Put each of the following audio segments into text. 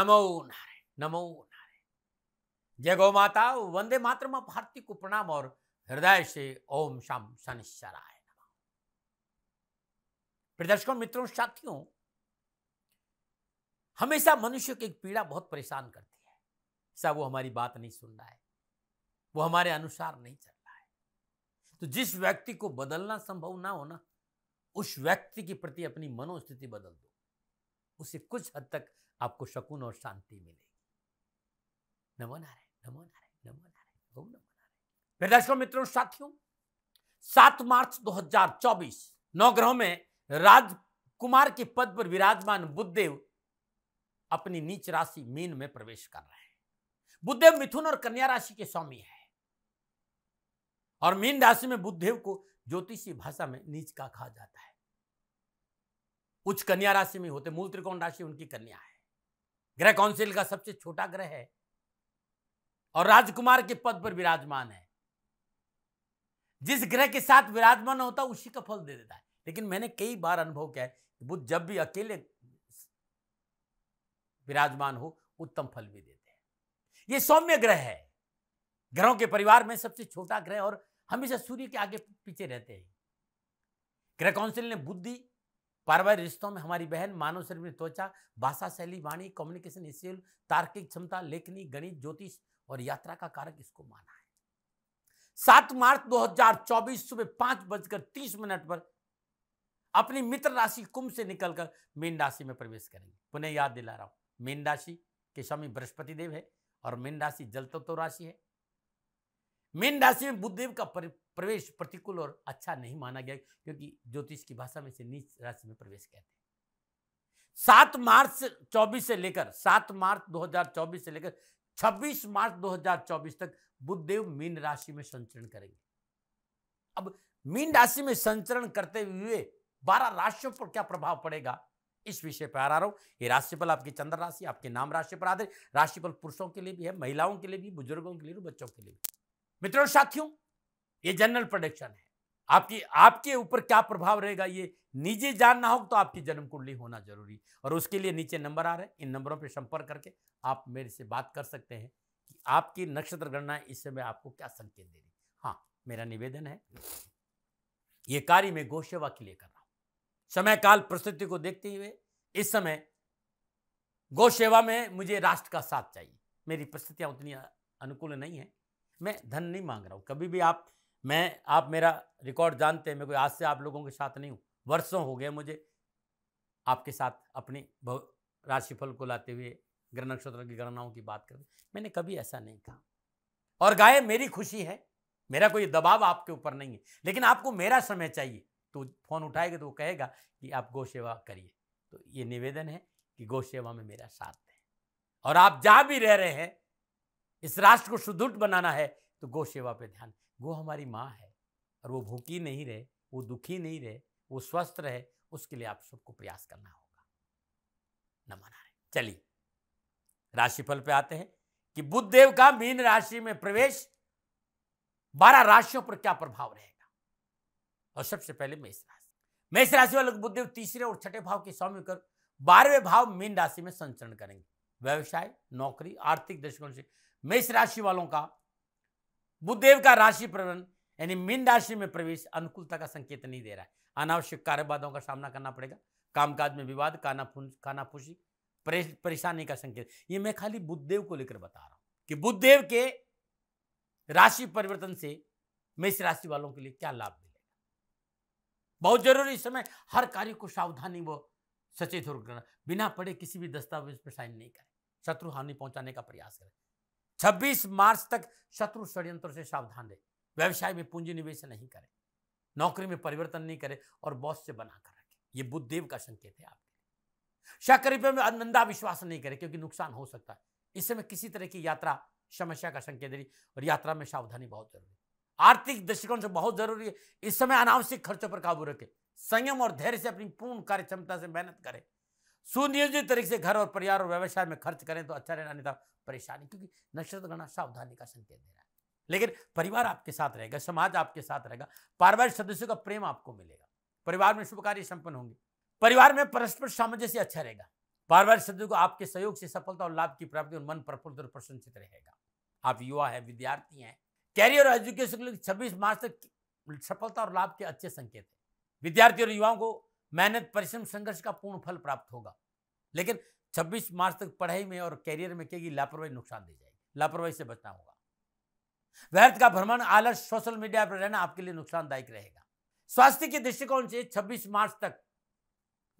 नमो नारायण, नमो नारायण। जय गौ माता, वंदे मातरम। भारती को प्रणाम और हृदय से ओम शम शनिश्चराय नमः। प्रदर्शकों, मित्रों, साथियों, हमेशा मनुष्य की एक पीड़ा बहुत परेशान करती है। ऐसा वो हमारी बात नहीं सुन रहा है, वो हमारे अनुसार नहीं चल रहा है। तो जिस व्यक्ति को बदलना संभव ना हो ना, उस व्यक्ति के प्रति अपनी मनोस्थिति बदल दो, उससे कुछ हद तक आपको सुकून और शांति मिलेगी। नमो नारायण, नमो नारायण, नमो नारायण, ओम नमो नारायण। दर्शकों, मित्रों, साथियों, 7 मार्च 2024 नवग्रहों में राजकुमार के पद पर विराजमान बुधदेव अपनी नीच राशि मीन में प्रवेश कर रहे हैं। बुधदेव मिथुन और कन्या राशि के स्वामी है और मीन राशि में बुधदेव को ज्योतिषी भाषा में नीच का कहा जाता है। उच्च कन्या राशि में होते, मूल त्रिकोण राशि उनकी कन्या है, ग्रह काउंसिल का सबसे छोटा ग्रह है और राजकुमार के पद पर विराजमान है। जिस ग्रह के साथ विराजमान होता है उसी का फल दे देता है। लेकिन मैंने कई बार अनुभव किया है कि बुध जब भी अकेले विराजमान हो उत्तम फल भी देते हैं। ये सौम्य ग्रह है, ग्रहों के परिवार में सबसे छोटा ग्रह और हमेशा सूर्य के आगे पीछे रहते हैं। ग्रह काउंसिल ने बुद्धि, पारिवारिक रिश्तों में हमारी बहन, मानव शरीर में त्वचा, भाषा शैली, वाणी, कम्युनिकेशन स्किल, तार्किक क्षमता, लेखनी, गणित, ज्योतिष और यात्रा का कारक इसको माना है। 7 मार्च 2024 सुबह 5:30 पर अपनी मित्र राशि कुंभ से निकलकर मीन राशि में प्रवेश करेंगे। पुनः याद दिला रहा हूं, मीन राशि के स्वामी बृहस्पति देव है और मीन राशि जल तत्व राशि है। मीन राशि में बुधदेव का प्रवेश प्रतिकूल और अच्छा नहीं माना गया, क्योंकि ज्योतिष की भाषा में से नीच राशि में प्रवेश कहते हैं। 7 मार्च 2024 से लेकर 26 मार्च 2024 तक बुधदेव मीन राशि में संचरण करेंगे। अब मीन राशि में संचरण करते हुए 12 राशियों पर क्या प्रभाव पड़ेगा, इस विषय पर आ रहा हूं। ये राशिफल आपकी चंद्र राशि, आपके नाम राशि पर आधारित राशिफल पुरुषों के लिए भी है, महिलाओं के लिए भी, बुजुर्गों के लिए भी, बच्चों के लिए भी। मित्रों, साथियों, ये जनरल प्रेडिक्शन है। आपके ऊपर क्या प्रभाव रहेगा ये निजी जानना हो तो आपकी जन्म कुंडली होना जरूरी, और उसके लिए नीचे नंबर आ रहे हैं, इन नंबरों पर संपर्क करके आप मेरे से बात कर सकते हैं कि आपकी नक्षत्र गणना इस समय आपको क्या संकेत दे रही। हाँ, मेरा निवेदन है, ये कार्य मैं गौ सेवा के लिए कर रहा हूं। समय काल परिस्थिति को देखते हुए इस समय गौ सेवा में मुझे राष्ट्र का साथ चाहिए। मेरी परिस्थितियां उतनी अनुकूल नहीं है, मैं धन नहीं मांग रहा हूं। कभी भी आप मेरा रिकॉर्ड जानते हैं, मैं कोई आज से आप लोगों के साथ नहीं हूं, वर्षों हो गए मुझे आपके साथ अपनी राशिफल को लाते हुए, ग्रह नक्षत्र की गणनाओं की बात करते, मैंने कभी ऐसा नहीं कहा। और गाय मेरी खुशी है, मेरा कोई दबाव आपके ऊपर नहीं है, लेकिन आपको मेरा समय चाहिए तो फोन उठाएगा तो वो कहेगा कि आप गौ सेवा करिए। तो ये निवेदन है कि गौ सेवा में मेरा साथ दें, और आप जहां भी रह रहे हैं, इस राष्ट्र को सुदृढ़ बनाना है तो गौ सेवा पे ध्यान। गौ हमारी माँ है और वो भूखी नहीं रहे, वो दुखी नहीं रहे, वो स्वस्थ रहे, उसके लिए आप सबको प्रयास करना होगा। नमो नारायण। चलिए राशिफल पे आते हैं कि बुधदेव का मीन राशि में प्रवेश 12 राशियों पर क्या प्रभाव रहेगा। और सबसे पहले मेष राशि वाले बुधदेव तीसरे और छठे भाव के स्वामी होकर 12वें भाव मीन राशि में संचरण करेंगे। व्यवसाय, नौकरी, आर्थिक दृष्टिकोण से मेष राशि वालों का बुधदेव का राशि प्रबंधन यानी मीन राशि में प्रवेश अनुकूलता का संकेत नहीं दे रहा है। अनावश्यक कार्यबाधाओं का सामना करना पड़ेगा, कामकाज में विवाद, कानाफूसी, परेशानी का संकेत। ये मैं खाली बुधदेव को लेकर बता रहा हूं कि बुधदेव के राशि परिवर्तन से मेष राशि वालों के लिए क्या लाभ मिलेगा। बहुत जरूरी इस समय हर कार्य को सावधानी व सचेत होकर करना, बिना पढ़े किसी भी दस्तावेज पर साइन नहीं करें, शत्रु हानि पहुंचाने का प्रयास करें। 26 मार्च तक शत्रु षड्यंत्र से सावधान रहे। व्यवसाय में पूंजी निवेश नहीं करें, नौकरी में परिवर्तन नहीं करें और बॉस से बनाकर रखें। ये बुधदेव का संकेत है आपके लिए। शाकरिपे में अंधा विश्वास नहीं करें, क्योंकि नुकसान हो सकता है। इस समय किसी तरह की यात्रा समस्या का संकेत दे रही, और यात्रा में सावधानी बहुत जरूरी है। आर्थिक दृष्टिकोण से बहुत जरूरी है, इस समय अनावश्यक खर्चों पर काबू रखें, संयम और धैर्य से अपनी पूर्ण कार्य क्षमता से मेहनत करें, सुनियोजित तरीके से घर और परिवार और व्यवसाय में खर्च करें तो अच्छा रहना, अन्यथा परेशानी, क्योंकि नक्षत्र गणना सावधानी का संकेत दे रहा है। लेकिन परिवार आपके साथ रहेगा, समाज आपके साथ रहेगा, पारिवारिक सदस्यों का प्रेम आपको मिलेगा, परिवार में शुभ कार्य संपन्न होंगे, परिवार में परस्पर सामंजस्य अच्छा रहेगा, पारिवारिक सदस्यों को आपके सहयोग से सफलता और लाभ की प्राप्ति और मन प्रफुल्लित और प्रसन्नचित रहेगा। आप युवा हैं, विद्यार्थी हैं, कैरियर और एजुकेशन के लिए 26 मार्च तक सफलता और लाभ के अच्छे संकेत हैं। विद्यार्थी और युवाओं को मेहनत, परिश्रम, संघर्ष का पूर्ण फल प्राप्त होगा, लेकिन 26 मार्च तक पढ़ाई में और कैरियर में की लापरवाही नुकसान दे जाएगी। लापरवाही से बचना होगा। व्यर्थ का भ्रमण, आलस, सोशल मीडिया पर रहना आपके लिए नुकसानदायक रहेगा। स्वास्थ्य के दृष्टिकोण से 26 मार्च तक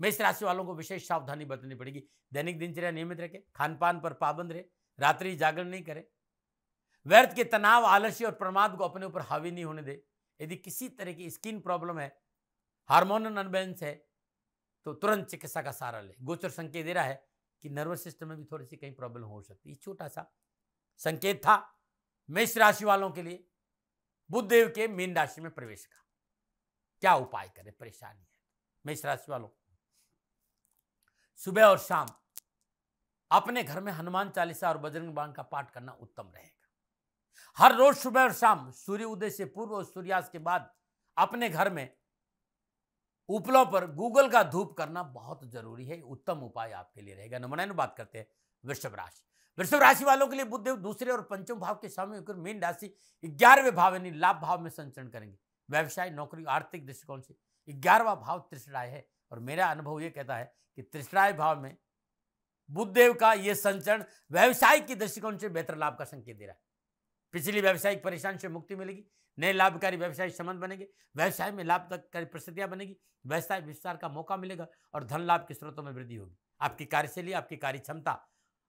मेष राशि वालों को विशेष सावधानी बरतनी पड़ेगी। दैनिक दिनचर्या नियमित रखें, खान पान पर पाबंद रहे, रात्रि जागरण नहीं करें, व्यर्थ के तनाव, आलस्य और प्रमाद को अपने ऊपर हावी नहीं होने दे। यदि किसी तरह की स्किन प्रॉब्लम है, हार्मोनल अनबैलेंस है, तो तुरंत चिकित्सा का सहारा ले। गोचर संकेत दे रहा है कि नर्वस सिस्टम में भी थोड़ी सी कहीं प्रॉब्लम हो सकती है। छोटा सा संकेत था मेष राशि वालों के लिए बुध देव के मीन राशि में प्रवेश का। क्या उपाय करें? परेशानी है मेष राशि वालों, सुबह और शाम अपने घर में हनुमान चालीसा और बजरंग बाण का पाठ करना उत्तम रहेगा। हर रोज सुबह और शाम सूर्य उदय से पूर्व और सूर्यास्त के बाद अपने घर में उपलों पर गूगल का धूप करना बहुत जरूरी है। उत्तम उपाय आपके लिए रहेगा। नंबर बात करते हैं वृषभ राशि। वृषभ राशि वालों के लिए बुधदेव दूसरे और पंचम भाव के स्वामी होकर मीन राशि 11वें भाव यानी लाभ भाव में संचरण करेंगे। व्यवसाय, नौकरी, आर्थिक दृष्टिकोण से 11वां भाव त्रिशराय है और मेरा अनुभव यह कहता है कि त्रिशराय भाव में बुधदेव का यह संचरण व्यवसाय की दृष्टिकोण से बेहतर लाभ का संकेत दे रहा है। पिछली व्यावसायिक परेशानी से मुक्ति मिलेगी, नए लाभकारी व्यवसायिक संबंध बनेंगे, व्यवसाय में लाभकारी परिस्थितियां बनेगी, व्यवसाय विस्तार का मौका मिलेगा और धन लाभ के स्रोतों में वृद्धि होगी। आपकी कार्यशैली, आपकी कार्य क्षमता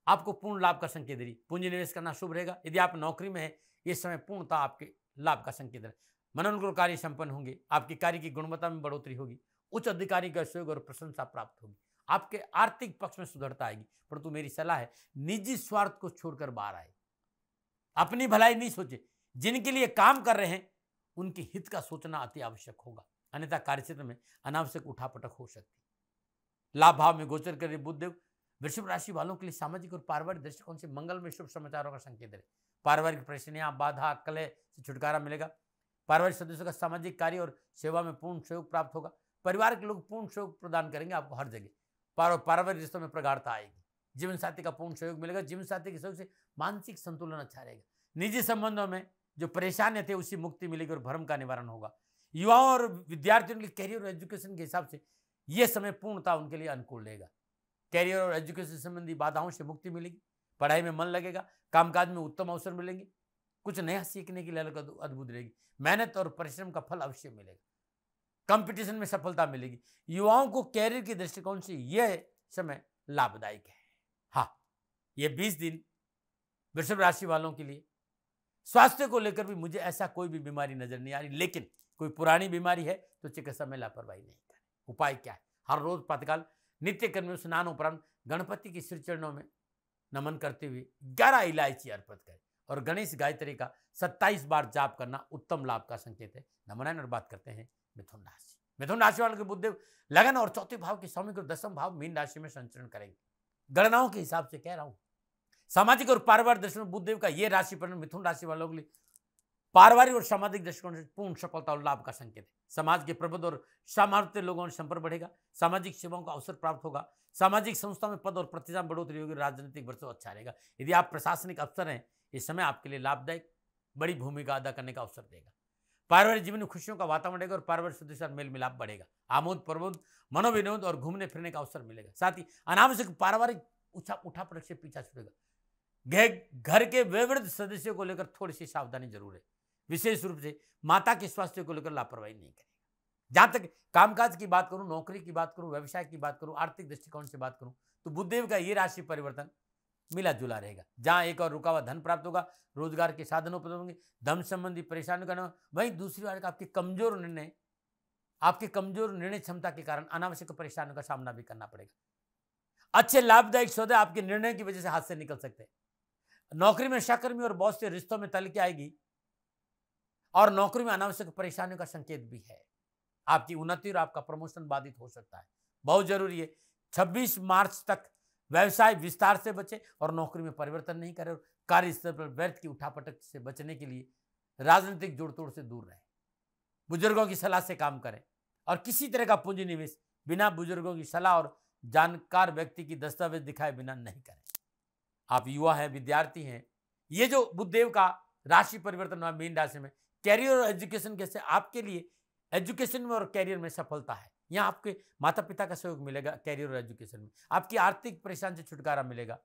आपको पूर्ण लाभ का संकेत दे रही। पूंजी निवेश करना शुभ रहेगा। यदि आप नौकरी में है, इस समय पूर्णतः आपके लाभ का संकेत है। मनोनुकूल कार्य संपन्न होंगे, आपकी कार्य की गुणवत्ता में बढ़ोतरी होगी, उच्च अधिकारी का सहयोग और प्रशंसा प्राप्त होगी, आपके आर्थिक पक्ष में सुधरता आएगी। परंतु मेरी सलाह है निजी स्वार्थ को छोड़कर बाहर आए, अपनी भलाई नहीं सोचे। जिनके लिए काम कर रहे हैं उनके हित का सोचना अति आवश्यक होगा, अन्यथा कार्यक्षेत्र में अनावश्यक उठापटक हो सकती है। लाभ भाव में गोचर कर रहे बुधदेव वृषभ राशि वालों के लिए सामाजिक और पारिवारिक दृष्टिकोण से मंगल में शुभ समाचारों का संकेत है। पारिवारिक परेशानियां, बाधा, कलह से छुटकारा मिलेगा। पारिवारिक सदस्यों का सामाजिक कार्य और सेवा में पूर्ण सहयोग प्राप्त होगा। परिवार के लोग पूर्ण सहयोग प्रदान करेंगे आपको हर जगह। पारिवारिक रिश्तों में प्रगाढ़ता आएगी। जीवन साथी का पूर्ण सहयोग मिलेगा। जीवन साथी के सहयोग से मानसिक संतुलन अच्छा रहेगा। निजी संबंधों में जो परेशानियां थे उससे मुक्ति मिलेगी और भ्रम का निवारण होगा। युवाओं और विद्यार्थियों के कैरियर और एजुकेशन के हिसाब से यह समय पूर्णतः उनके लिए अनुकूल रहेगा। कैरियर और एजुकेशन संबंधी बाधाओं से मुक्ति मिलेगी, पढ़ाई में मन लगेगा, कामकाज में उत्तम अवसर मिलेंगे, कुछ नया सीखने की ललक अद्भुत रहेगी। मेहनत और परिश्रम का फल अवश्य मिलेगा। कंपटीशन में सफलता मिलेगी। युवाओं को कैरियर के दृष्टिकोण से यह समय लाभदायक है। हाँ, ये 20 दिन वृषभ राशि वालों के लिए स्वास्थ्य को लेकर भी मुझे ऐसा कोई भी बीमारी नजर नहीं आ रही, लेकिन कोई पुरानी बीमारी है तो चिकित्सा में लापरवाही नहीं करें। उपाय क्या है? हर रोज प्रातःकाल नित्य कर्म में स्नान उपरांत गणपति के श्री चरणों में नमन करते हुए 11 इलायची अर्पित करें और गणेश गायत्री का 27 बार जाप करना उत्तम लाभ का संकेत है। नमन और बात करते हैं मिथुन राशि। मिथुन राशि वालों के बुधदेव लगन और चौथे भाव के स्वामी को 10वां भाव मीन राशि में संचरण करेंगे। गणनाओं के हिसाब से कह रहा हूं, सामाजिक और पारिवारिक दृष्टिकोण बुधदेव का यह राशि पर मिथुन राशि वालों के लिए पारिवारिक और सामाजिक दृष्टिकोण से पूर्ण सफलता और लाभ का संकेत है। समाज के प्रबुद्ध और सामर्थ्य लोगों से संपर्क बढ़ेगा। सामाजिक सेवाओं का अवसर प्राप्त होगा। सामाजिक संस्था में पद और प्रतिष्ठा में बढ़ोतरी होगी। राजनीतिक वर्ष अच्छा रहेगा। यदि आप प्रशासनिक अफसर हैं, इस समय आपके लिए लाभदायक बड़ी भूमिका अदा करने का अवसर देगा। पारिवारिक जीवन में खुशियों का वातावरण रहेगा और पारिवारिक सदस्यों का मेल मिलाप बढ़ेगा। आमोद प्रमोद, मनोविनोद और घूमने फिरने का अवसर मिलेगा। साथ ही अनावश्यक पारिवारिक उठापटक से पीछा छूटेगा। घर के वयोवृद्ध सदस्यों को लेकर थोड़ी सी सावधानी जरूर है। विशेष रूप से माता के स्वास्थ्य को लेकर लापरवाही नहीं करेगा। जहां तक कामकाज की बात करूं, नौकरी की बात करूं, व्यवसाय की बात करूं, आर्थिक दृष्टिकोण से बात करूं, तो बुधदेव का ये राशि परिवर्तन मिला जुला रहेगा। जहां एक और रुका हुआ धन प्राप्त होगा, रोजगार के साधन उपलब्ध होंगे, धन संबंधी परेशानियों का न, वहीं दूसरी बार आपके कमजोर निर्णय क्षमता के कारण अनावश्यक परेशानियों का सामना भी करना पड़ेगा। अच्छे लाभदायक सौदे आपके निर्णय की वजह से हाथ से निकल सकते हैं। नौकरी में सहकर्मी और बॉस से रिश्तों में तलखी आएगी और नौकरी में अनावश्यक परेशानियों का संकेत भी है। आपकी उन्नति और आपका प्रमोशन बाधित हो सकता है। बहुत जरूरी है 26 मार्च तक व्यवसाय विस्तार से बचे और नौकरी में परिवर्तन नहीं करें और कार्यस्थल पर व्यर्थ की उठापटक से बचने के लिए राजनीतिक जोड़ तोड़ से दूर रहें। बुजुर्गों की सलाह से काम करें और किसी तरह का पूंजी निवेश बिना बुजुर्गों की सलाह और जानकार व्यक्ति की दस्तावेज दिखाए बिना नहीं करें। आप युवा हैं, विद्यार्थी हैं, ये जो बुधदेव का राशि परिवर्तन हुआ मीन राशि में, कैरियर और एजुकेशन कैसे आपके लिए एजुकेशन में और कैरियर में सफलता है। यहाँ आपके माता पिता का सहयोग मिलेगा कैरियर और एजुकेशन में, आपकी आर्थिक परेशानी से छुटकारा मिलेगा।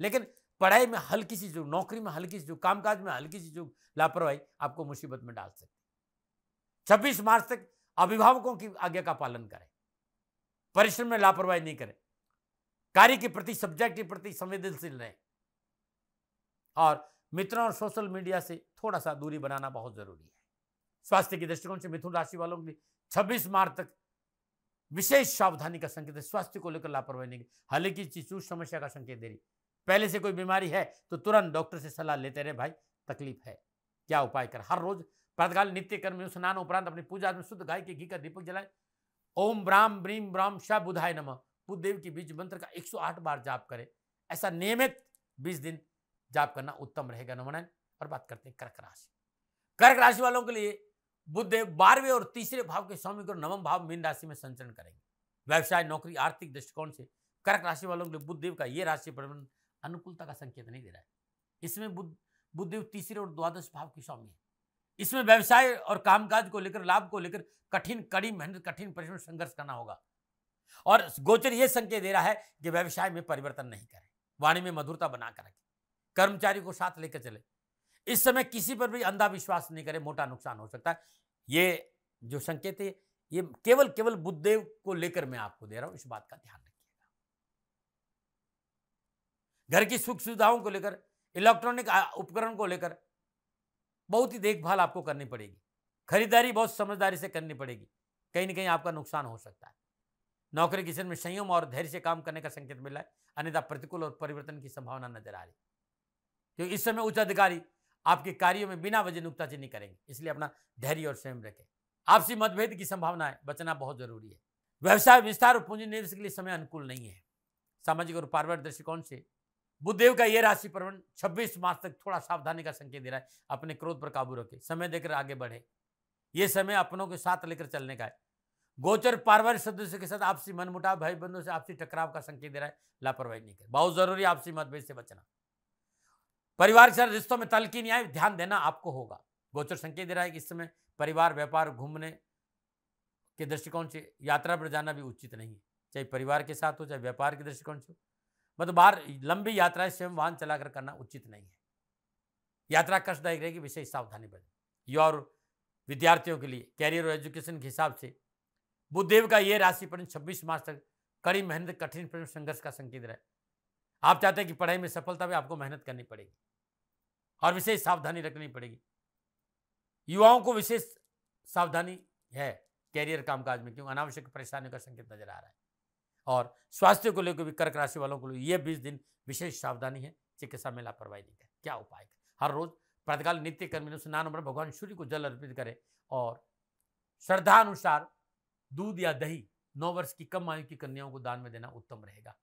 लेकिन पढ़ाई में हल्की सी जो, नौकरी में हल्की सी जो, कामकाज में हल्की सी जो लापरवाही आपको मुसीबत में डाल सकती है। 26 मार्च तक अभिभावकों की आज्ञा का पालन करें, परिश्रम में लापरवाही नहीं करें, कार्य के प्रति, सब्जेक्ट के प्रति संवेदनशील रहें और मित्रों और सोशल मीडिया से थोड़ा सा दूरी बनाना बहुत जरूरी है। स्वास्थ्य के दृष्टिकोण से मिथुन राशि वालों के लिए 26 मार्च तक विशेष सावधानी का संकेत है। स्वास्थ्य को लेकर लापरवाही नहीं, हल्की चीचूस समस्या का संकेत दे रही। पहले से कोई बीमारी है तो तुरंत डॉक्टर से सलाह लेते रहे, भाई तकलीफ है क्या उपाय कर। हर रोज प्रातःकाल नित्य कर्म स्नान उपरांत अपनी पूजा में शुद्ध गाय के घी का दीपक जलाए। ओम ब्राह्म ब्रीम ब्राह्म शा बुधाय नमः बुद्धदेव के बीज मंत्र का 108 बार जाप करें। ऐसा नियमित 20 दिन जाप करना उत्तम रहेगा। नमन। और बात करते हैं कर्क राशि। कर्क राशि वालों के लिए बुधदेव 12वें और तीसरे भाव के स्वामी को नवम भाव मीन राशि में संचरण करेंगे। व्यवसाय, नौकरी, आर्थिक दृष्टिकोण से कर्क राशि वालों के लिए बुधदेव का यह राशि परिवर्तन अनुकूलता का संकेत नहीं दे रहा है। इसमें बुधदेव तीसरे और द्वादश भाव के स्वामी है। इसमें व्यवसाय और कामकाज को लेकर, लाभ को लेकर कठिन कड़ी मेहनत, कठिन परिश्रम, संघर्ष करना होगा। और गोचर यह संकेत दे रहा है कि व्यवसाय में परिवर्तन नहीं करें, वाणी में मधुरता बनाकर रखें, कर्मचारी को साथ लेकर चले। इस समय किसी पर भी अंधा विश्वास नहीं करें, मोटा नुकसान हो सकता है। ये जो संकेत है ये केवल बुधदेव को लेकर मैं आपको दे रहा हूं, इस बात का ध्यान रखिएगा। घर की सुख सुविधाओं को लेकर, इलेक्ट्रॉनिक उपकरण को लेकर बहुत ही देखभाल आपको करनी पड़ेगी। खरीदारी बहुत समझदारी से करनी पड़ेगी, कहीं ना कहीं आपका नुकसान हो सकता है। नौकरी किसी में संयम और धैर्य से काम करने का संकेत मिला है, अन्यथा प्रतिकूल और परिवर्तन की संभावना नजर आ रही। क्योंकि इस समय उच्च अधिकारी आपके कार्यों में बिना वजह नुक्ताचीनी करेंगे, इसलिए अपना धैर्य और संयम रखें। आपसी मतभेद की संभावना है, बचना बहुत जरूरी है। व्यवसाय विस्तार और पूंजी निवेश के लिए समय अनुकूल नहीं है। सामाजिक और पारिवारिक दृष्टिकोण से बुधदेव का यह राशि परिवर्तन 26 मार्च तक थोड़ा सावधानी का संकेत दे रहा है। अपने क्रोध पर काबू रखें, समय देकर आगे बढ़े। यह समय अपनों के साथ लेकर चलने का है। गोचर पारिवारिक सदस्यों के साथ आपसी मनमुटाव, भाई बंधुओं से आपसी टकराव का संकेत दे रहा है। लापरवाही नहीं करें, बहुत जरूरी है आपसी मतभेद से बचना। परिवार के साथ रिश्तों में तल्खी नहीं आए, ध्यान देना आपको होगा। गोचर संकेत दे रहा है कि इस समय परिवार, व्यापार, घूमने के दृष्टिकोण से यात्रा पर जाना भी उचित नहीं है, चाहे परिवार के साथ हो चाहे व्यापार के दृष्टिकोण से। मतलब बाहर लंबी यात्राएं स्वयं वाहन चलाकर करना उचित नहीं है। यात्रा कष्टदायक रहेगी, विशेष सावधानी बरतें। युवा और विद्यार्थियों के लिए कैरियर और एजुकेशन के हिसाब से बुधदेव का यह राशि पर 26 मार्च तक कड़ी मेहनत, कठिन परिश्रम, संघर्ष का संकेत रहे। आप चाहते हैं कि पढ़ाई में सफलता में आपको मेहनत करनी पड़ेगी और विशेष सावधानी रखनी पड़ेगी। युवाओं को विशेष सावधानी है कैरियर, कामकाज में, क्योंकि अनावश्यक परेशानियों का संकेत नजर आ रहा है। और स्वास्थ्य को लेकर भी कर्क राशि वालों को लिए यह 20 दिन विशेष सावधानी है। चिकित्सा में लापरवाही नहीं करें। क्या उपाय करें? हर रोज प्रातःकाल नित्य कर्म स्नान पर भगवान सूर्य को जल अर्पित करें और श्रद्धा अनुसार दूध या दही 9 वर्ष की कम आयु की कन्याओं को दान में देना उत्तम रहेगा।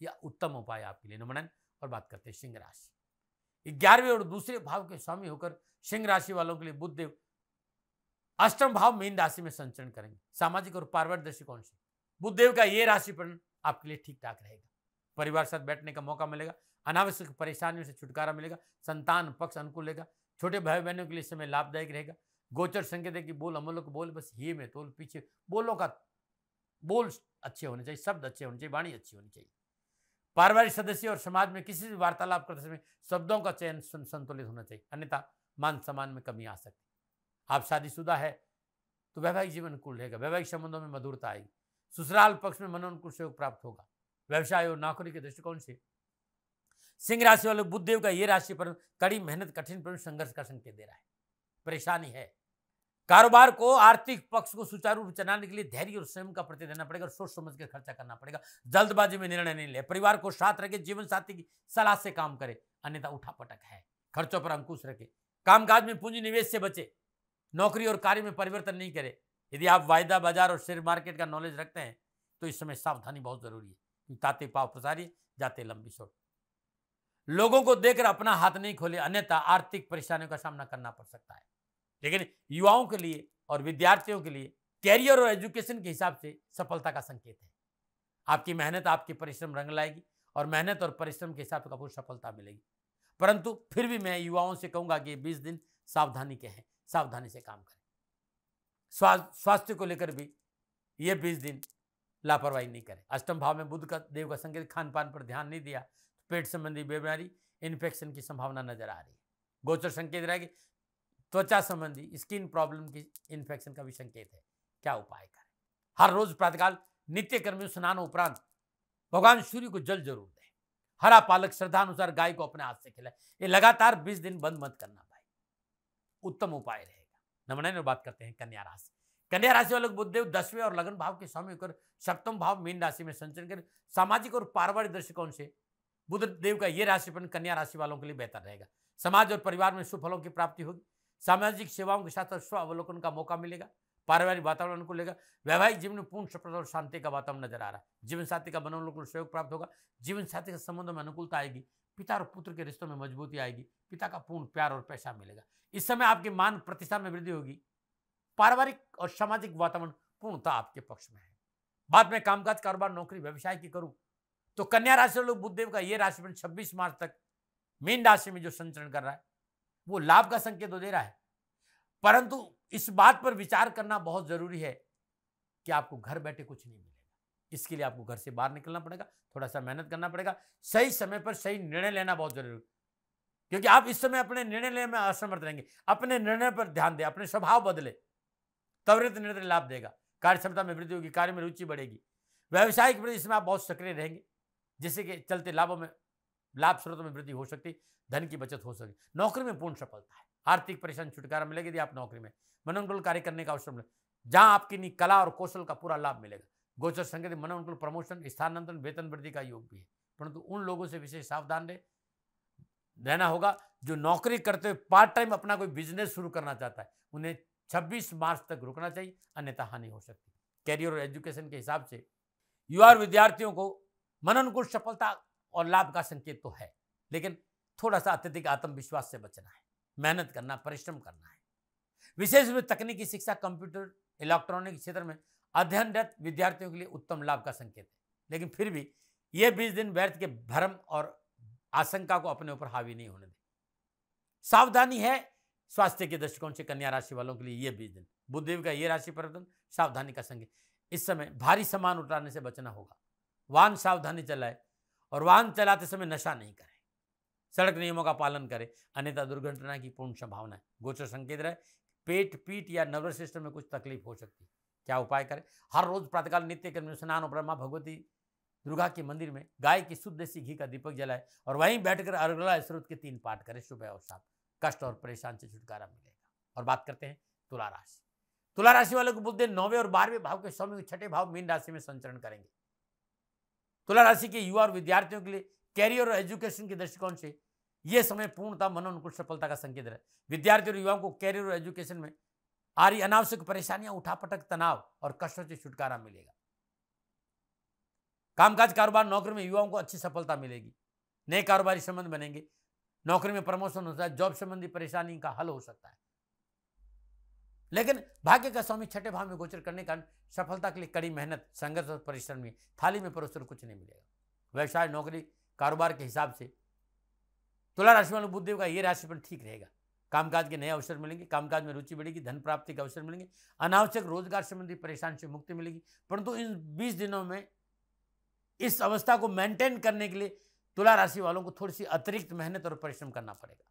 यह उत्तम उपाय आपके लिए। नमन। और बात करते हैं सिंह राशि। 11वें और दूसरे भाव के स्वामी होकर सिंह राशि वालों के लिए बुधदेव अष्टम भाव मीन राशि में संचरण करेंगे। सामाजिक और पारिवारिक दृष्टिकोण से बुधदेव का यह राशिफल आपके लिए ठीक ठाक रहेगा। परिवार के साथ बैठने का मौका मिलेगा, अनावश्यक परेशानियों से छुटकारा मिलेगा, संतान पक्ष अनुकूल रहेगा, छोटे भाई बहनों के लिए समय लाभदायक रहेगा। गोचर संकेत है कि बोल अमलों को बोल, बस ये में तोल, पीछे बोलों का बोल अच्छे होने चाहिए, शब्द अच्छे होने चाहिए, वाणी अच्छी होनी चाहिए। पारिवारिक सदस्य और समाज में किसी भी वार्तालाप करते समय शब्दों का चयन संतुलित होना चाहिए, अन्यथा मान सम्मान में कमी आ सकती है। आप शादीशुदा है तो वैवाहिक जीवन अनुकूल रहेगा, वैवाहिक संबंधों में मधुरता आएगी, ससुराल पक्ष में मनोनुकूल सहयोग प्राप्त होगा। व्यवसाय और नौकरी के दृष्टिकोण से सिंह राशि वाले बुधदेव का यह राशि पर कड़ी मेहनत, कठिन परिश्रम, संघर्ष का संकेत दे रहा है। परेशानी है। कारोबार को, आर्थिक पक्ष को सुचारू रूप से चलाने के लिए धैर्य और संयम का प्रति देना पड़ेगा और सोच समझ के खर्चा करना पड़ेगा। जल्दबाजी में निर्णय नहीं ले। परिवार को साथ रखे, जीवन साथी की सलाह से काम करे, अन्यथा उठापटक है। खर्चों पर अंकुश रखे, कामकाज में पूंजी निवेश से बचे, नौकरी और कार्य में परिवर्तन नहीं करे। यदि आप वायदा बाजार और शेयर मार्केट का नॉलेज रखते हैं तो इस समय सावधानी बहुत जरूरी है। ताते पाव पसारिए, जाते लंबी सोच। लोगों को देखकर अपना हाथ नहीं खोले, अन्यथा आर्थिक परेशानियों का सामना करना पड़ सकता है। लेकिन युवाओं के लिए और विद्यार्थियों के लिए कैरियर और एजुकेशन के हिसाब से सफलता का संकेत है। आपकी मेहनत, आपकी परिश्रम रंग लाएगी और मेहनत और परिश्रम के हिसाब से आपको सफलता मिलेगी। परंतु फिर भी मैं युवाओं से कहूंगा कि 20 दिन सावधानी के हैं, सावधानी से काम करें। स्वास्थ्य को लेकर भी ये 20 दिन लापरवाही नहीं करें। अष्टम भाव में बुध का देव का संकेत, खान पान पर ध्यान नहीं दिया, पेट संबंधी बीमारी, इन्फेक्शन की संभावना नजर आ रही है। गोचर संकेत रहेगी, त्वचा संबंधी स्किन प्रॉब्लम की इन्फेक्शन का भी संकेत है। क्या उपाय करें? हर रोज प्रातःकाल नित्य कर्म स्नान उपरांत भगवान सूर्य को जल जरूर दें। हरा पालक श्रद्धा अनुसार गाय को अपने हाथ से खिलाए। ये लगातार 20 दिन बंद मत करना भाई, उत्तम उपाय रहेगा। नमन बात करते हैं कन्या राशि। कन्या राशि वालों को बुधदेव 10वें और लगन भाव के स्वामी होकर सप्तम भाव मीन राशि में संचरण कर सामाजिक और पारिवारिक दृष्टिकोण से बुध देव का ये राशिफल कन्या राशि वालों के लिए बेहतर रहेगा। समाज और परिवार में शुभ फलों की प्राप्ति होगी। सामाजिक सेवाओं के साथ स्व अवलोकन का मौका मिलेगा। पारिवारिक वातावरण को लेकर वैवाहिक जीवन में पूर्ण सफलता और शांति का वातावरण नजर आ रहा है। जीवन साथी का मनोनुकूल सहयोग प्राप्त होगा। जीवन साथी के संबंधों में अनुकूलता आएगी। पिता और पुत्र के रिश्तों में मजबूती आएगी। पिता का पूर्ण प्यार और पैसा मिलेगा। इस समय आपकी मान प्रतिष्ठा में वृद्धि होगी। पारिवारिक और सामाजिक वातावरण पूर्णतः आपके पक्ष में है। बाद में कामकाज, कारोबार, नौकरी, व्यवसाय की करूं तो कन्या राशि वालों बुधदेव का ये राशिफल 26 मार्च तक मीन राशि में जो संचरण कर रहा है वो लाभ का संकेत तो दे रहा है, परंतु इस बात पर विचार करना बहुत जरूरी है कि आपको घर बैठे कुछ नहीं मिलेगा। इसके लिए आपको घर से बाहर निकलना पड़ेगा, थोड़ा सा मेहनत करना पड़ेगा, सही समय पर सही निर्णय लेना बहुत जरूरी है। क्योंकि आप इस समय अपने निर्णय लेने में असमर्थ रहेंगे। अपने निर्णय पर ध्यान दें, अपने स्वभाव बदले, त्वरित निर्णय लाभ देगा। कार्य क्षमता में वृद्धि होगी, कार्य में रुचि बढ़ेगी। व्यवसायिक वृद्धि इसमें आप बहुत सक्रिय रहेंगे, जिससे कि चलते लाभ स्रोतों में वृद्धि हो सकती, धन की बचत हो सकती। नौकरी में पूर्ण सफलता है। आर्थिक परेशानी छुटकारा मिलेगी। यदि आप नौकरी में मनोनुकूल कार्य करने का अवसर मिले, जहां आपकी कला और कौशल का पूरा लाभ मिलेगा। गोचर संकेत मनोनुकूल प्रमोशन, स्थानांतरण, वेतन वृद्धि का योग भी है। परंतु उन लोगों से विशेष सावधान रहना होगा जो नौकरी करते हुए पार्ट टाइम अपना कोई बिजनेस शुरू करना चाहता है। उन्हें 26 मार्च तक रुकना चाहिए, अन्यथा हानि हो सकती है। कैरियर और एजुकेशन के हिसाब से युवा और विद्यार्थियों को मनोनुकूल सफलता और लाभ का संकेत तो है, लेकिन थोड़ा सा अत्यधिक आत्मविश्वास से बचना है, मेहनत करना, परिश्रम करना है। विशेष रूप से तकनीकी शिक्षा, कंप्यूटर, इलेक्ट्रॉनिक क्षेत्र में अध्ययनरत विद्यार्थियों के लिए उत्तम लाभ का संकेत है। लेकिन फिर भी ये 20 दिन व्यर्थ के भ्रम और आशंका को अपने ऊपर हावी नहीं होने दें। सावधानी है स्वास्थ्य के दृष्टिकोण से कन्या राशि वालों के लिए ये 20 दिन। बुधदेव का ये राशि परिवर्तन सावधानी का संकेत। इस समय भारी सामान उठाने से बचना होगा। वाहन सावधानी चलाए और वाहन चलाते समय नशा नहीं करें। सड़क नियमों का पालन करें, अन्यथा दुर्घटना की पूर्ण संभावना है। गोचर संकेत रहे पेट, पीठ या नर्वस सिस्टम में कुछ तकलीफ हो सकती है। क्या उपाय करें? हर रोज प्रातःकाल नित्य कर्म में स्नान और ब्रह्मा भगवती दुर्गा के मंदिर में गाय की शुद्ध देसी घी का दीपक जलाए और वहीं बैठकर अर्गला स्रोत के 3 पाठ करें सुबह और शाम। कष्ट और परेशान से छुटकारा मिलेगा। और बात करते हैं तुला राशि। तुला राशि वालों को बुधदेव 9वें और 12वें भाव के स्वामी 6ठे भाव मीन राशि में संचरण करेंगे। तुला राशि के युवा और विद्यार्थियों के लिए कैरियर और एजुकेशन के दृष्टिकोण से यह समय पूर्णतः मनोनुकूल सफलता का संकेत है। विद्यार्थियों और युवाओं को कैरियर और एजुकेशन में आ रही अनावश्यक परेशानियां, उठापटक, तनाव और कष्टों से छुटकारा मिलेगा। कामकाज, कारोबार, नौकरी में युवाओं को अच्छी सफलता मिलेगी। नए कारोबारी संबंध बनेंगे। नौकरी में प्रमोशन होता है। जॉब संबंधी परेशानी का हल हो सकता है। लेकिन भाग्य का स्वामी 6ठे भाव में गोचर करने का सफलता के लिए कड़ी मेहनत, संघर्ष और परिश्रम में थाली में परोसकर कुछ नहीं मिलेगा। व्यवसाय, नौकरी, कारोबार के हिसाब से तुला राशि वाले बुधदेव का ये राशिफल ठीक रहेगा। कामकाज के नए अवसर मिलेंगे। कामकाज में रुचि बढ़ेगी। धन प्राप्ति के अवसर मिलेंगे। अनावश्यक रोजगार संबंधी परेशानी से मुक्ति मिलेगी। परंतु इन 20 दिनों में इस अवस्था को मेंटेन करने के लिए तुला राशि वालों को थोड़ी सी अतिरिक्त मेहनत और परिश्रम करना पड़ेगा।